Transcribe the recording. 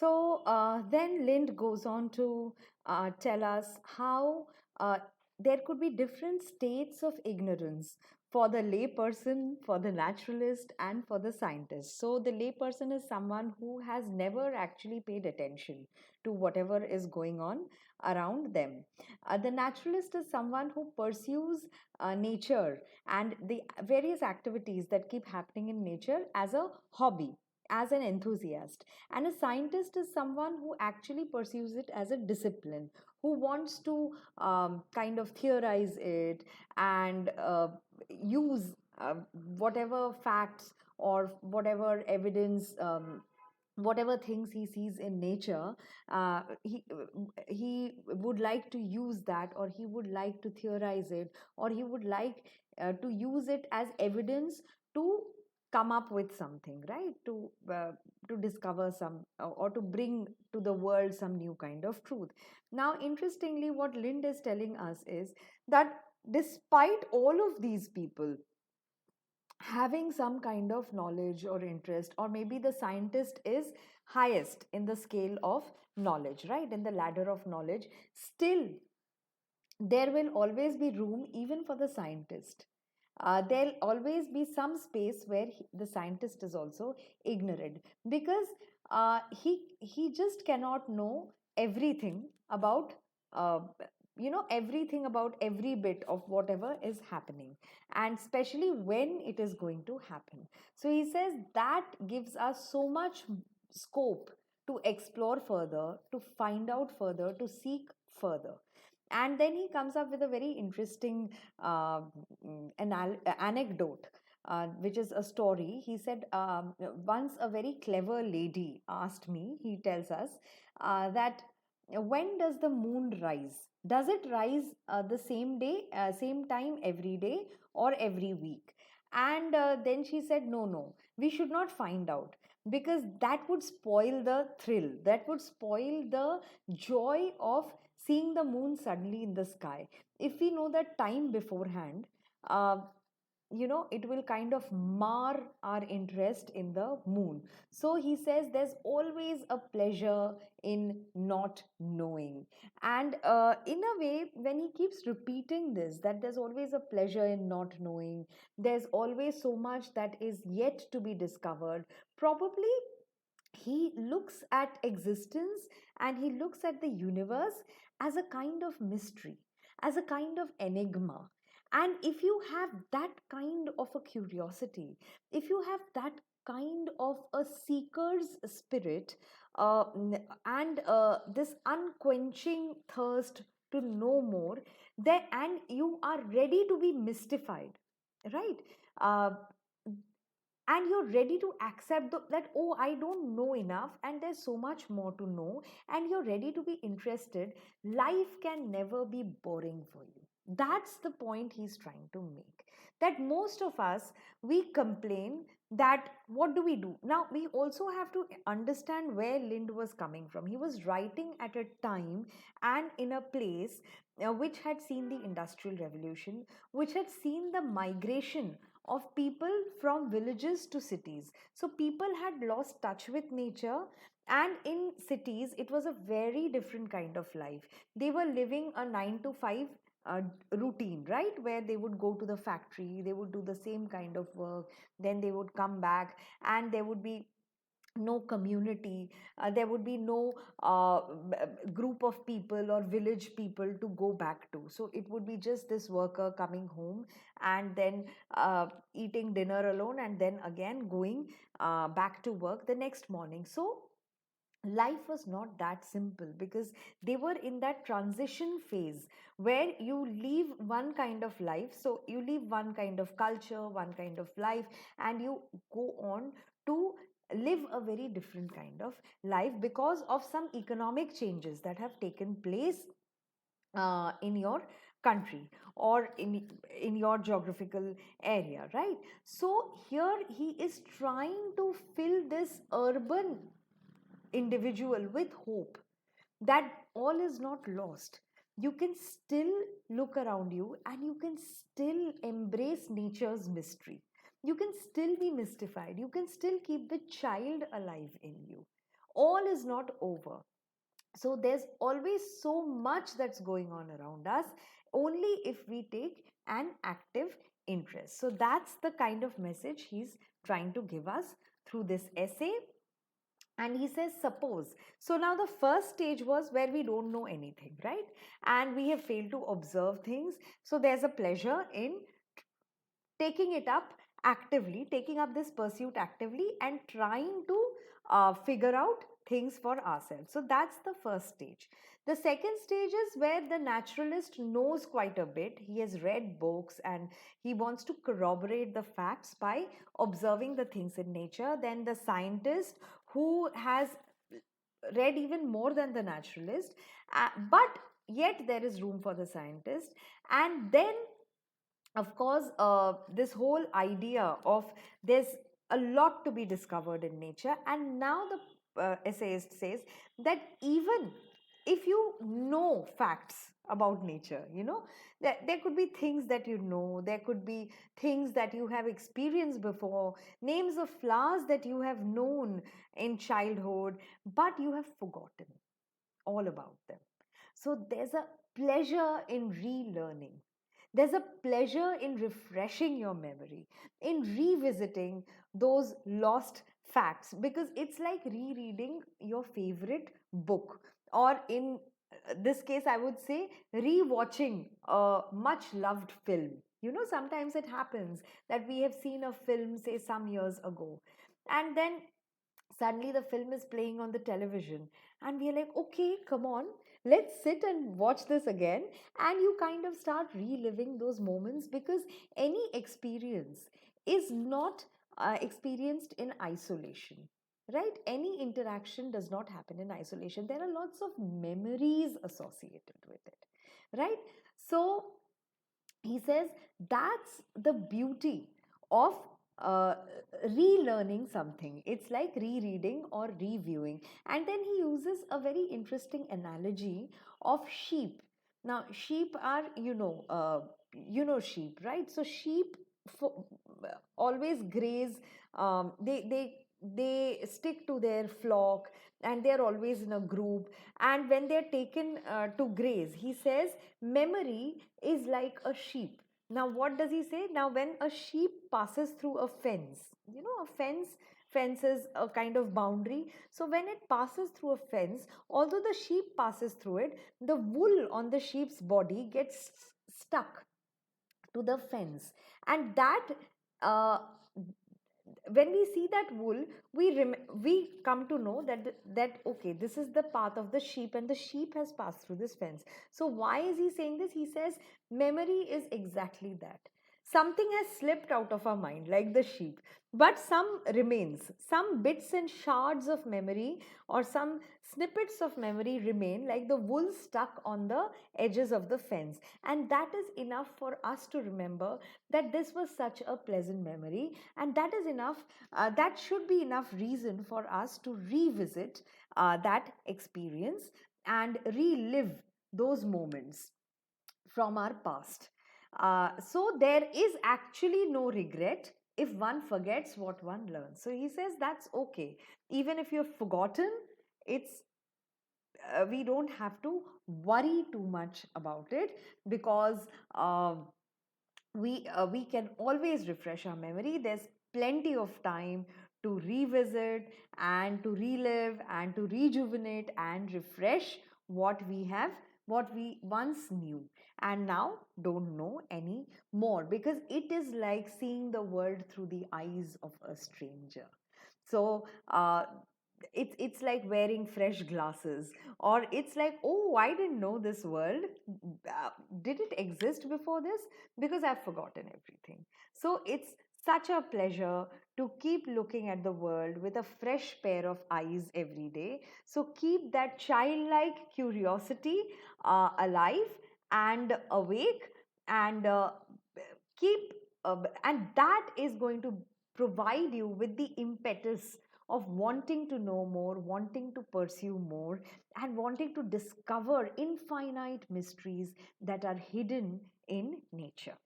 Then Lynd goes on to tell us how there could be different states of ignorance for the layperson, for the naturalist, and for the scientist. So, the layperson is someone who has never actually paid attention to whatever is going on around them. The naturalist is someone who pursues nature and the various activities that keep happening in nature as a hobby, as an enthusiast. And a scientist is someone who actually pursues it as a discipline, who wants to kind of theorize it and use whatever facts or whatever evidence. Whatever things he sees in nature, uh, he he would like to use that, or he would like to theorize it, or he would like to use it as evidence to come up with something, right? To discover some, or to bring to the world some new kind of truth. Now, interestingly, what Lynd is telling us is that despite all of these people having some kind of knowledge or interest, or maybe the scientist is highest in the scale of knowledge, right, in the ladder of knowledge, still there will always be room even for the scientist. There'll always be some space where the scientist is also ignorant, because he just cannot know everything about uh, everything about every bit of whatever is happening, and especially when it is going to happen. So he says that gives us so much scope to explore further, to find out further, to seek further. And then he comes up with a very interesting anecdote, which is a story. He said, once a very clever lady asked me, he tells us, that when does the moon rise? Does it rise the same day, same time every day, or every week? And then she said, no, no, we should not find out, because that would spoil the thrill, that would spoil the joy of seeing the moon suddenly in the sky. If we know the time beforehand, uh, it will kind of mar our interest in the moon. So he says there's always a pleasure in not knowing. And in a way, when he keeps repeating this, that there's always a pleasure in not knowing, there's always so much that is yet to be discovered, probably he looks at existence and he looks at the universe as a kind of mystery, as a kind of enigma. And if you have that kind of a curiosity, if you have that kind of a seeker's spirit, and this unquenching thirst to know more, then and you are ready to be mystified, right? Uh, and you're ready to accept that, oh, I don't know enough and there's so much more to know, and you're ready to be interested, life can never be boring for you. That's the point he's trying to make. That most of us, we complain that what do we do now. We also have to understand where Lynd was coming from. He was writing at a time and in a place which had seen the industrial revolution, which had seen the migration of people from villages to cities. So people had lost touch with nature, and in cities, it was a very different kind of life. They were living a 9 to 5 routine, right? Where they would go to the factory, they would do the same kind of work, then they would come back, and there would be no community, there would be no group of people or village people to go back to. So it would be just this worker coming home and then eating dinner alone, and then again going back to work the next morning. So life was not that simple, because they were in that transition phase where you leave one kind of life, so you leave one kind of culture, one kind of life, and you go on to live a very different kind of life because of some economic changes that have taken place in your country, or in your geographical area, right? So here he is trying to fill this urban individual with hope that all is not lost. You can still look around you and you can still embrace nature's mystery. You can still be mystified. You can still keep the child alive in you. All is not over. So there's always so much that's going on around us, only if we take an active interest. So that's the kind of message he's trying to give us through this essay. And he says, suppose. So now the first stage was where we don't know anything, right? And we have failed to observe things. So there's a pleasure in taking it up actively, taking up this pursuit actively, and trying to figure out things for ourselves. So that's the first stage. The second stage is where the naturalist knows quite a bit. He has read books and he wants to corroborate the facts by observing the things in nature. Then the scientist, who has read even more than the naturalist, but yet there is room for the scientist. And then, of course, this whole idea of there's a lot to be discovered in nature. And now the essayist says that even if you know facts about nature, there could be things that you know, there could be things that you have experienced before, names of flowers that you have known in childhood, but you have forgotten all about them. So there's a pleasure in relearning. There's a pleasure in refreshing your memory, in revisiting those lost facts, because it's like rereading your favorite book, or in this case, I would say rewatching a much loved film. Sometimes it happens that we have seen a film, say, some years ago, and then suddenly the film is playing on the television, and we are like, okay, come on, let's sit and watch this again. And you kind of start reliving those moments, because any experience is not experienced in isolation, right? Any interaction does not happen in isolation. There are lots of memories associated with it, right? So he says that's the beauty of uh, relearning something. It's like rereading or reviewing. And then he uses a very interesting analogy of sheep. Now sheep are, sheep, right? So sheep always graze. They stick to their flock, and they're always in a group. And when they're taken to graze, he says memory is like a sheep. Now what does he say? Now when a sheep passes through a fence, a fence is a kind of boundary. So when it passes through a fence, although the sheep passes through it, the wool on the sheep's body gets stuck to the fence. And that uh, when we see that wool, we come to know that okay, this is the path of the sheep, and the sheep has passed through this fence. So why is he saying this? He says memory is exactly that. Something has slipped out of our mind, like the sheep, but some remains. Some bits and shards of memory, or some snippets of memory remain, like the wool stuck on the edges of the fence. And that is enough for us to remember that this was such a pleasant memory. And that is enough, that should be enough reason for us to revisit that experience and relive those moments from our past. So there is actually no regret if one forgets what one learns. So he says that's okay. Even if you've forgotten, it's we don't have to worry too much about it, because we can always refresh our memory. There's plenty of time to revisit and to relive and to rejuvenate and refresh what we once knew and now don't know any more, because it is like seeing the world through the eyes of a stranger. So it's like wearing fresh glasses, or it's like, oh, I didn't know this world. Did it exist before this? Because I've forgotten everything. So it's such a pleasure to keep looking at the world with a fresh pair of eyes every day. So keep that childlike curiosity alive and awake, and keep and that is going to provide you with the impetus of wanting to know more, wanting to pursue more, and wanting to discover infinite mysteries that are hidden in nature.